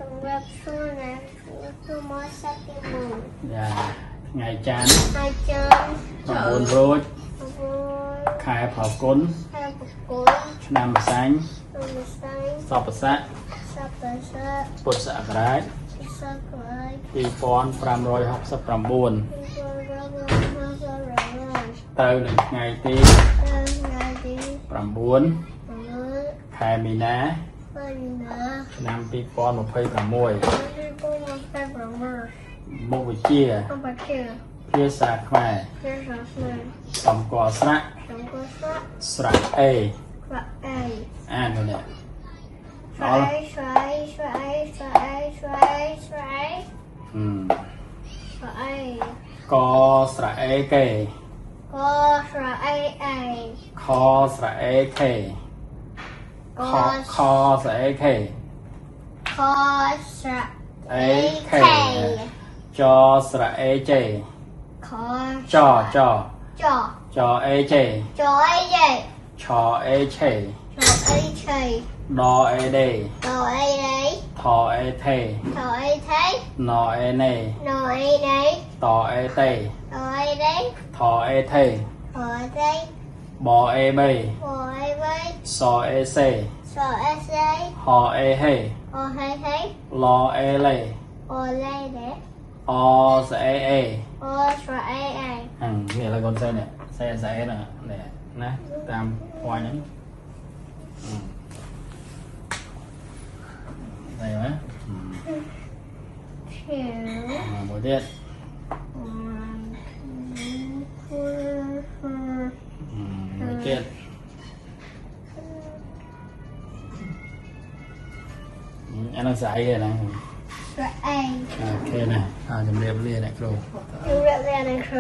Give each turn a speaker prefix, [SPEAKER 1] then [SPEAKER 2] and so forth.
[SPEAKER 1] សម្រាប់សួរណាគឺមកសាប់ទីមុន
[SPEAKER 2] យ៉ាថ្ងៃច័ន្ទ
[SPEAKER 1] ថ្ងៃច័ន្ទ
[SPEAKER 2] 9រោចខែផលគុណឆ្នាំម្សាញ់សពស័កពុទ្ធសករាជ2569ទៅនឹងថ្ងៃទី9ខែមីនាឆ្នាំ2026មុខវិជ្ជាភាសាខ្មែរសម្គាល់ស្រៈស្រៈអេអានទៅនេះ
[SPEAKER 1] ស្វាយស្វាយស្វាយស្វាយស្វាយស្វាយស្វាយក
[SPEAKER 2] ស្រៈអេកេ
[SPEAKER 1] កស្រៈអេអេ
[SPEAKER 2] ខស្រៈអេខេខស្រៈអេខេ
[SPEAKER 1] ខស្រៈ
[SPEAKER 2] អេខេចស្រៈអេជេ
[SPEAKER 1] ខ
[SPEAKER 2] ច
[SPEAKER 1] ច
[SPEAKER 2] អេជេ
[SPEAKER 1] ចអេជេ
[SPEAKER 2] ឆអេឆេ
[SPEAKER 1] ឆអេឆេ
[SPEAKER 2] ដអេដេ
[SPEAKER 1] ដអេដេ
[SPEAKER 2] ថអេថេ
[SPEAKER 1] ថអេថេ
[SPEAKER 2] ណអេណេ
[SPEAKER 1] ណអេណេ
[SPEAKER 2] តអេតេ
[SPEAKER 1] តអេតេ
[SPEAKER 2] ថអេថេ
[SPEAKER 1] ថអេថេ
[SPEAKER 2] បអេបេ
[SPEAKER 1] បអេបេ
[SPEAKER 2] សអេសេ
[SPEAKER 1] សអេសេ
[SPEAKER 2] ហអេហេ
[SPEAKER 1] អហេហេ
[SPEAKER 2] ឡអេលេ
[SPEAKER 1] អលេដេ
[SPEAKER 2] អសអេអេ
[SPEAKER 1] អស្រអេអេ
[SPEAKER 2] នេះlà con xe này xe nè nè nè tam hoa nhấn đây hả buổi tiết buổi tiết anh đang xài kìa này
[SPEAKER 1] ok nè
[SPEAKER 2] chấm điểm liền này cô
[SPEAKER 1] chấm điểm liền này cô